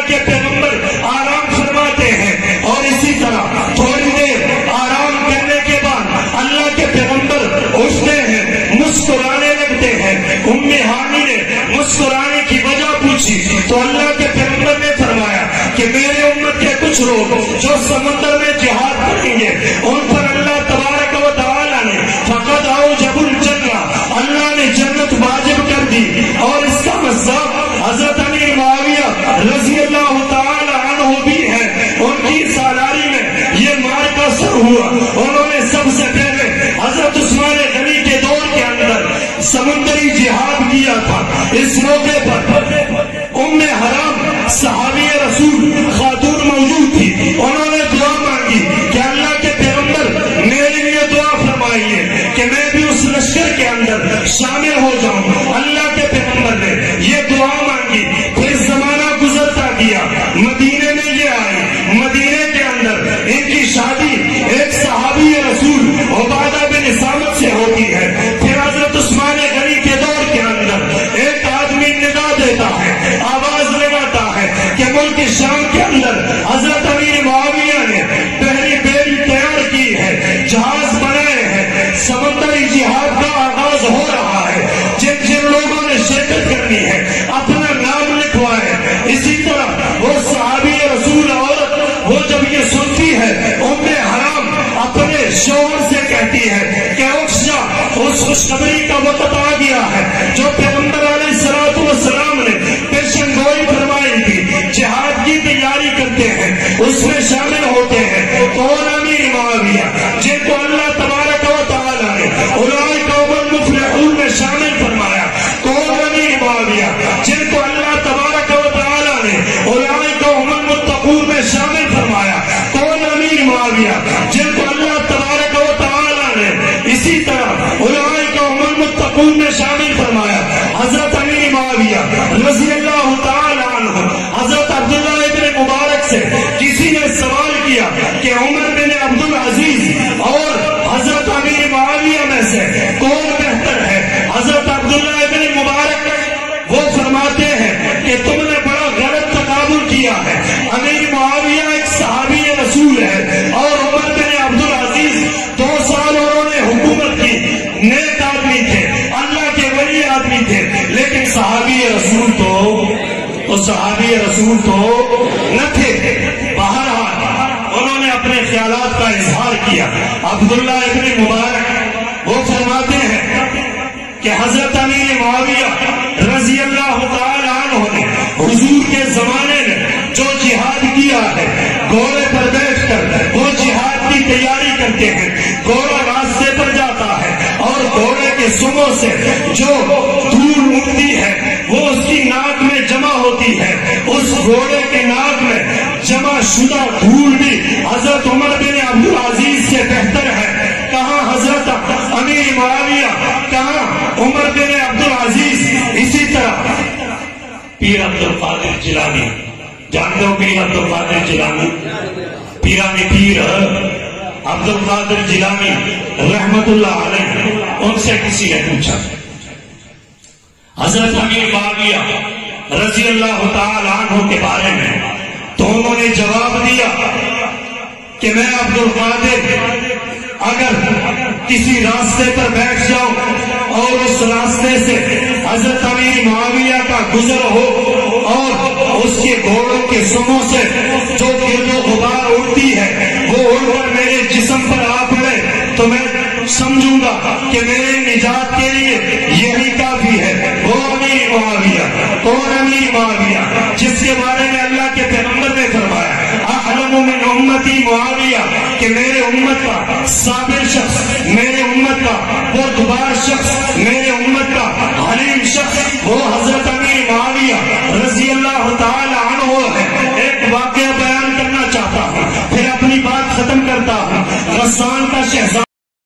کے پیغمبر آرام فرماتے ہیں اور اسی طرح تھوڑی دیر آرام کرنے کے بعد اللہ کے پیغمبر اٹھتے ہیں، مسکرانے لگتے ہیں۔ ام ہانی نے مسکرانے کی وجہ پوچھی تو اللہ کے پیغمبر نے فرمایا کہ میرے امت کے کچھ لوگ جو سمندر میں جہاد کریں گے ان پر اللہ تبارک و تعالی نے فقط اوجب الجنہ، اللہ نے جنت واجب کر دی۔ اور اس کا مذہب حضرت امیر معاویہ رضی اللہ تعالی عنہ بھی ہے، ان کی سالاری میں یہ معرکہ شروع ہوا۔ انہوں نے سب سے پہلے حضرت عثمان غنی کے دور کے اندر سمندری جہاد کیا تھا۔ اس موقع پر ام حرام صحابی رسول خاتون موجود تھی، انہوں نے دعا مانگی کہ اللہ کے پیغمبر میرے لیے دعا فرمائیے کہ میں بھی اس لشکر کے اندر شامل ہو جاؤں۔ اللہ کے پیغمبر نے یہ دعا مانگی، پھر زمانہ گزرتا گیا، مدینے میں یہ آئی، مدینے کے اندر ان کی شادی ایک صحابی رسول عبادہ بن صامت سے ہوتی ہے۔ پھر حضرت عثمان غنی کے دور کے اندر ایک آدمی ندا دیتا ہے، آواز لگاتا ہے کہ ملک شام کے اندر حضرت امیر معاویہ نے پہلی بیڑی تیار کی ہے، جہاز بنائے ہیں، سمندری جہاد کا آغاز ہو رہا ہے، جن جن لوگوں نے شرکت کرنی ہے اپنا نام لکھوائے۔ اسی طرح وہ صحابی رسول عورت وہ جب یہ سنتی ہے ام حرام اپنے شوہر سے کہتی ہے کہ اخشا، اس خوشخبری کا وقت آ گیا ہے جو پیغمبر علیہ الصلوۃ والسلام نے پیشن گوئی فرمائی تھی، جہاد کی تیاری کرتے ہیں، اس میں شامل ہوتے ہیں کون؟ امیر معاویہ، جن کو اللہ تبارک و تعالی نے اولئک هم المفلحون میں شامل فرمایا۔ کون؟ امیر معاویہ، جن کو اللہ تبارک و تعالی نے اولئک هم المتقون میں شامل فرمایا۔ کون؟ امیر معاویہ، جن کو اللہ تبارک و تعالی نے اسی طرح اولئک هم المتقون میں شامل فرمایا۔ حضرت امیر معاویہ رضی اللہ تعالی عنہ حضرت عبداللہ ابن مبارک سے کسی نے سوال کیا کہ عمر بن عبد العزیز اور حضرت امیر معاویہ میں سے کون بہتر ہے؟ حضرت عبداللہ ابن مبارک وہ فرماتے ہیں کہ تم نے بڑا غلط تقابل کیا ہے، امیر معاویہ ایک صحابی رسول ہے اور عمر بن عبد العزیز 2 سال انہوں نے حکومت کی، نیک آدمی تھے، اللہ کے ولی آدمی تھے، لیکن صحابی رسول تو نہ تھے۔ بہرحال انہوں نے اپنے خیالات کا اظہار کیا۔ عبداللہ ابن مبارک وہ فرماتے ہیں کہ حضرت امیر معاویہ رضی اللہ تعالی عنہ نے حضور کے زمانے میں جو جہاد کیا ہے، گھوڑے پر بیٹھ کر وہ جہاد کی تیاری کرتے ہیں، گھوڑا راستے پر جاتا ہے اور گھوڑے کے سموں سے جو دھول اٹھتی ہے وہ اس کی ناک میں جمع ہوتی ہے، اس گھوڑے کے ناک میں جمع شدہ دھول بھی حضرت عمر بن عبد العزیز سے بہتر ہے۔ کہاں حضرت امیر معاویہ، کہاں عمر بن عبد العزیز؟ اسی طرح پیر عبد القادر جیلانی، جانتے ہو پیر عبد القادر جیلانی؟ پیرانی پیر عبد القادر جیلانی رحمت اللہ علیہ، ان سے کسی نے پوچھا حضرت امیر معاویہ رضی اللہ تعالی عنہ کے بارے میں، تو انہوں نے جواب دیا کہ میں عبد القادر اگر کسی راستے پر بیٹھ جاؤں اور اس راستے سے حضرت امیر معاویہ کا گزر ہو اور اس کے گھوڑوں کے سموں سے جو گرد و غبار اڑتی ہے وہ اڑ کر میرے جسم پر آ پڑے تو میں سمجھوں گا کہ میرے نجات کے لیے یہی کافی ہے۔ وہ امیر معاویہ، کون امیر معاویہ؟ جس کے بارے میں اللہ کے پیغمبر نے فرمایا اعلم من امتی معاویہ، کہ میرے امت کا صابر شخص، میرے امت کا بردبار شخص، میرے امت کا حلیم شخص وہ حضرت امیر معاویہ رضی اللہ تعالی عنہ ہے۔ ایک واقعہ بیان کرنا چاہتا ہوں، پھر اپنی بات ختم کرتا ہوں۔ غسان کا شہزادہ